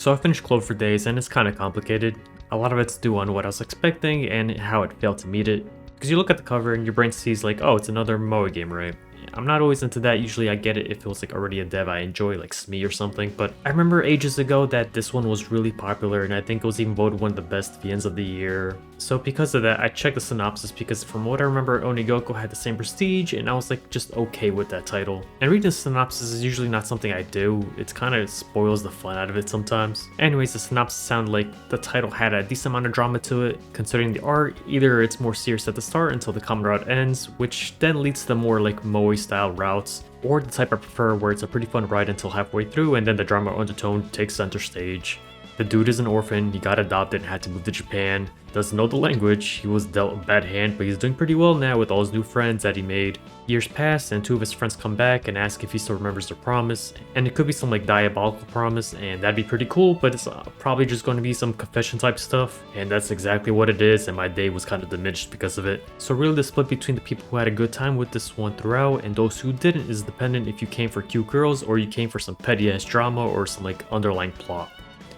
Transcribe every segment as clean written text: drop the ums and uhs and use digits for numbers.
So I finished Clover Days and it's kind of complicated. A lot of it's due on what I was expecting and how it failed to meet it. Because you look at the cover and your brain sees like, oh, it's another Moe game, right? I'm not always into that. Usually I get it if it was like already a dev I enjoy, like Smee or something. But I remember ages ago that this one was really popular and I think it was even voted one of the best VNs of the year. So because of that, I checked the synopsis because from what I remember, Onigoko had the same prestige and I was like just okay with that title. And reading the synopsis is usually not something I do. It kind of spoils the fun out of it sometimes. Anyways, the synopsis sounded like the title had a decent amount of drama to it. Considering the art, either it's more serious at the start until the common route ends, which then leads to the more like Moe style routes, or the type I prefer where it's a pretty fun ride until halfway through and then the drama undertone takes center stage. The dude is an orphan, he got adopted and had to move to Japan, doesn't know the language, he was dealt a bad hand but he's doing pretty well now with all his new friends that he made. Years pass and two of his friends come back and ask if he still remembers their promise, and it could be some like diabolical promise and that'd be pretty cool, but it's probably just going to be some confession type stuff, and that's exactly what it is, and my day was kind of diminished because of it. So really the split between the people who had a good time with this one throughout and those who didn't is dependent if you came for cute girls or you came for some petty ass drama or some like underlying plot.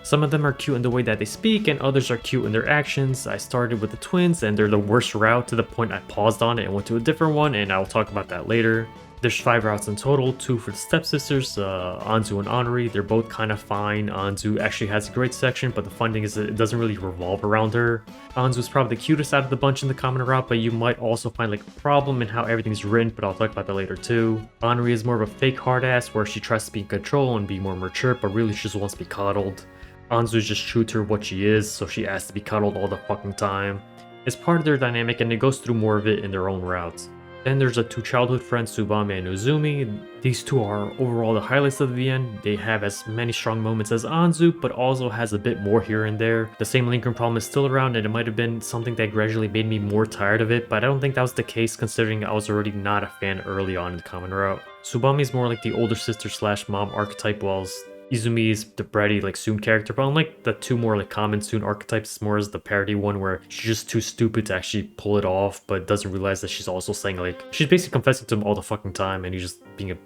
Some of them are cute in the way that they speak and others are cute in their actions. I started with the twins and they're the worst route to the point I paused on it and went to a different one, and I'll talk about that later. There's 5 routes in total, 2 for the stepsisters, Anzu and Honori. They're both kind of fine. Anzu actually has a great section, but the fun thing is that it doesn't really revolve around her. Anzu is probably the cutest out of the bunch in the common route, but you might also find like a problem in how everything's written, but I'll talk about that later too. Honori is more of a fake hard ass where she tries to be in control and be more mature, but really she just wants to be coddled. Anzu is just true to what she is, so she asks to be cuddled all the fucking time. It's part of their dynamic and it goes through more of it in their own routes. Then there's the 2 childhood friends, Tsubame and Uzumi. These 2 are overall the highlights of the VN. They have as many strong moments as Anzu, but also has a bit more here and there. The same lingering problem is still around and it might have been something that gradually made me more tired of it, but I don't think that was the case considering I was already not a fan early on in the common route. Tsubame is more like the older sister slash mom archetype, whilst Izumi is the bratty like Soon character, but unlike the 2 more like common Soon archetypes, it's more as the parody one where she's just too stupid to actually pull it off, but doesn't realize that she's also saying like, she's basically confessing to him all the fucking time and he's just being a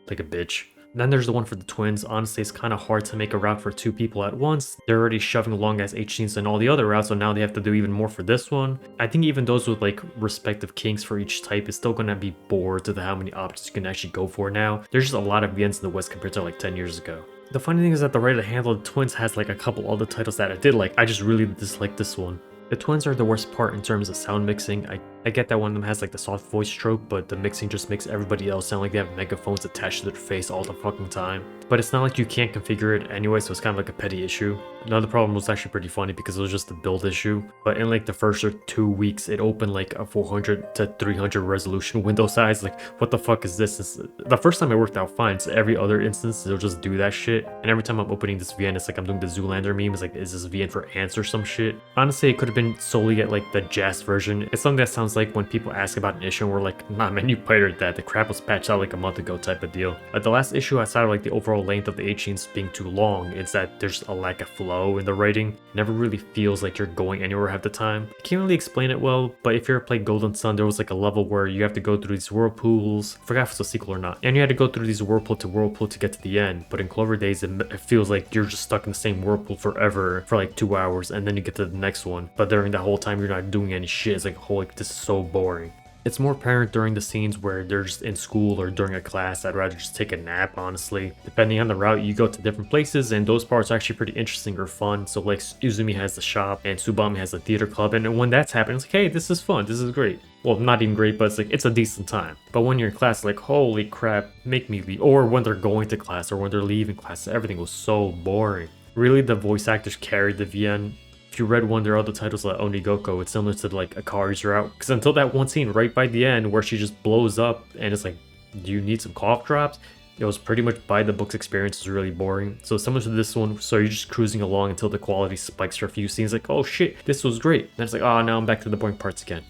bitch. Then there's the one for the twins. Honestly, it's kind of hard to make a route for 2 people at once. They're already shoving along as H scenes in all the other routes, so now they have to do even more for this one. I think even those with like respective kinks for each type is still gonna be bored to how many options you can actually go for now. There's just a lot of VNs in the West compared to like 10 years ago. The funny thing is that the Right to Handle the Twins has like a couple other titles that I did like. I just really dislike this one. The twins are the worst part in terms of sound mixing. I get that one of them has like the soft voice trope, but the mixing just makes everybody else sound like they have megaphones attached to their face all the fucking time. But it's not like you can't configure it anyway, so it's kind of like a petty issue. Another problem was actually pretty funny because it was just a build issue, but in like the first or 2 weeks it opened like a 400 to 300 resolution window size. Like, what the fuck is this? The first time it worked out fine, so every other instance it'll just do that shit, and every time I'm opening this VN it's like I'm doing the Zoolander meme. It's like, is this VN for ants or some shit? Honestly, it could have been solely at like the Jazz version. It's something that sounds like when people ask about an issue and we're like, nah man, you pirated that, the crap was patched out like a month ago type of deal. The last issue, outside of like the overall length of the H scenes being too long, is that there's a lack of flow in the writing. It never really feels like you're going anywhere half the time. I can't really explain it well, but if you ever played Golden Sun, there was like a level where you have to go through these whirlpools. I forgot if it's a sequel or not, and you had to go through these whirlpool to whirlpool to get to the end. But in Clover Days it feels like you're just stuck in the same whirlpool forever for like 2 hours, and then you get to the next one, but during that whole time you're not doing any shit. It's like, holy, this is so boring. It's more apparent during the scenes where they're just in school or during a class. I'd rather just take a nap, honestly. Depending on the route, you go to different places, and those parts are actually pretty interesting or fun. So like Izumi has the shop and Tsubame has the theater club, and when that's happening, it's like, hey, this is fun, this is great. Well, not even great, but it's like, it's a decent time. But when you're in class, like, holy crap, make me leave. Or when they're going to class or when they're leaving class, everything was so boring. Really, the voice actors carried the VN. If you read one of their other titles like Onigoko, it's similar to like Akari's route, because until that one scene right by the end where she just blows up and it's like, do you need some cough drops? It was pretty much by the book's experience, is really boring. So similar to this one, so you're just cruising along until the quality spikes for a few scenes, like, oh shit, this was great. Then it's like, oh, now I'm back to the boring parts again.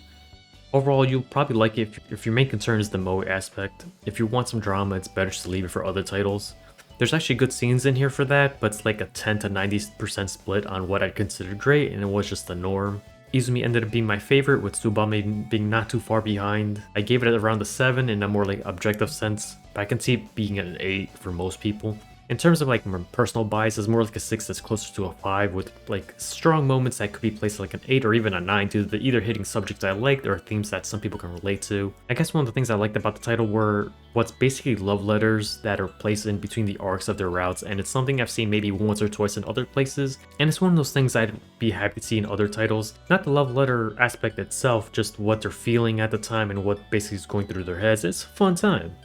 Overall, you'll probably like it if your main concern is the Moe aspect. If you want some drama, it's better to leave it for other titles. There's actually good scenes in here for that, but it's like a 10 to 90% split on what I'd consider great, and it was just the norm. Izumi ended up being my favorite, with Tsubame being not too far behind. I gave it around a 7 in a more like objective sense, but I can see it being an 8 for most people. In terms of like my personal bias, it's more like a 6 that's closer to a 5 with like strong moments that could be placed like an 8 or even a 9 due to the either hitting subjects I liked or themes that some people can relate to. I guess one of the things I liked about the title were what's basically love letters that are placed in between the arcs of their routes, and it's something I've seen maybe once or twice in other places, and it's one of those things I'd be happy to see in other titles. Not the love letter aspect itself, just what they're feeling at the time and what basically is going through their heads. It's a fun time.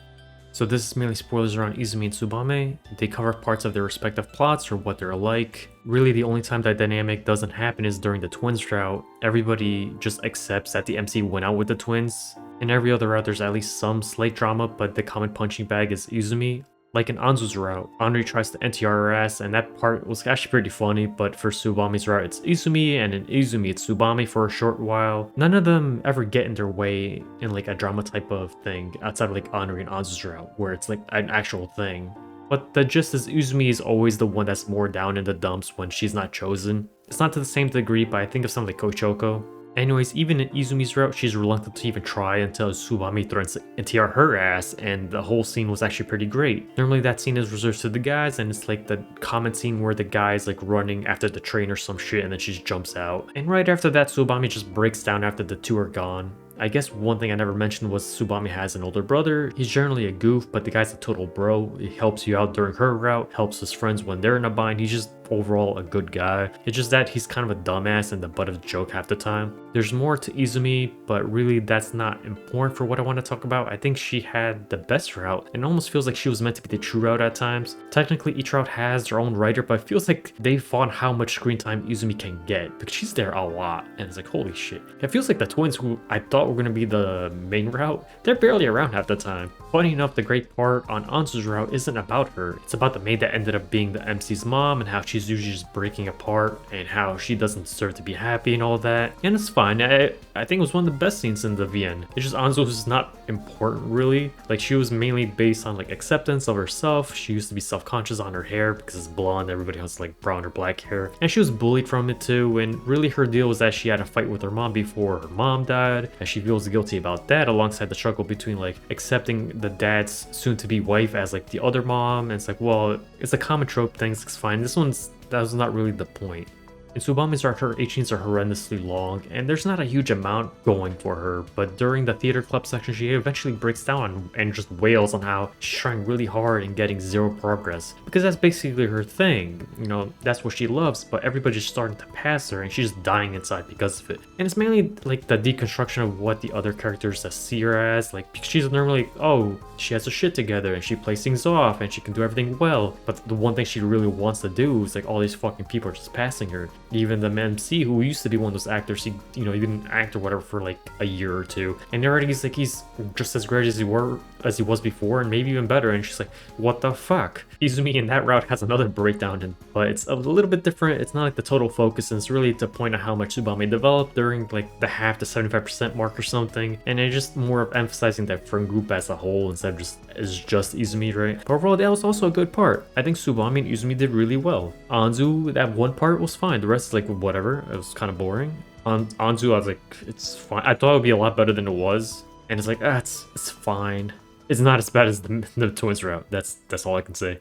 So this is mainly spoilers around Izumi and Tsubame. They cover parts of their respective plots or what they're like. Really the only time that dynamic doesn't happen is during the twins route. Everybody just accepts that the MC went out with the twins. In every other route there's at least some slight drama, but the common punching bag is Izumi. Like in Anzu's route, Anri tries to NTR her ass, and that part was actually pretty funny, but for Tsubame's route, it's Izumi, and in Izumi, it's Tsubame for a short while. None of them ever get in their way in like a drama type of thing, outside of like Anri and Anzu's route, where it's like an actual thing. But the gist is Izumi is always the one that's more down in the dumps when she's not chosen. It's not to the same degree, but I think of something like Kochoko. Anyways, even in Izumi's route, she's reluctant to even try until Tsubame threatens to NTR her ass, and the whole scene was actually pretty great. Normally that scene is reserved to the guys, and it's like the common scene where the guy's like running after the train or some shit, and then she just jumps out. And right after that, Tsubame just breaks down after the two are gone. I guess one thing I never mentioned was Tsubame has an older brother. He's generally a goof, but the guy's a total bro. He helps you out during her route, helps his friends when they're in a bind. He's just overall a good guy. It's just that he's kind of a dumbass and the butt of the joke half the time. There's more to Izumi, but really that's not important for what I want to talk about. I think she had the best route, and it almost feels like she was meant to be the true route at times. Technically each route has their own writer, but it feels like they fought how much screen time Izumi can get, because she's there a lot, and it's like holy shit. It feels like the twins, who I thought were going to be the main route, they're barely around half the time. Funny enough, the great part on Anzu's route isn't about her, it's about the maid that ended up being the MC's mom and how she's usually just breaking apart and how she doesn't deserve to be happy and all that. And it's fine, I think it was one of the best scenes in the VN. It's just Anzu is not important really. Like she was mainly based on like acceptance of herself. She used to be self-conscious on her hair because it's blonde, everybody has like brown or black hair. And she was bullied from it too, and really her deal was that she had a fight with her mom before her mom died, and she feels guilty about that alongside the struggle between like accepting the dad's soon-to-be wife as like the other mom. And it's like, well, it's a common trope thing, it's fine. That was not really the point. In Tsubame's arc, her 18s are horrendously long, and there's not a huge amount going for her, but during the theater club section, she eventually breaks down and just wails on how she's trying really hard and getting zero progress, because that's basically her thing. You know, that's what she loves, but everybody's starting to pass her, and she's just dying inside because of it. And it's mainly like the deconstruction of what the other characters see her as, like, because she's normally, oh, she has her shit together, and she plays things off, and she can do everything well, but the one thing she really wants to do is like all these fucking people are just passing her. Even the MC, who used to be one of those actors, he didn't act or whatever for like a year or two, and already he's just as great as he was before, and maybe even better. And she's like, what the fuck? Izumi in that route has another breakdown, but it's a little bit different. It's not like the total focus, and it's really to point out how much Tsubame developed during like the half to 75% mark or something, and it's just more of emphasizing that friend group as a whole instead of just Izumi, right? But overall, that was also a good part. I think Tsubame and Izumi did really well. Anzu, that one part was fine. The rest is like whatever. It was kind of boring. On Anzu, I was like, it's fine. I thought it would be a lot better than it was, and it's like, it's fine. It's not as bad as the twins route. That's all I can say.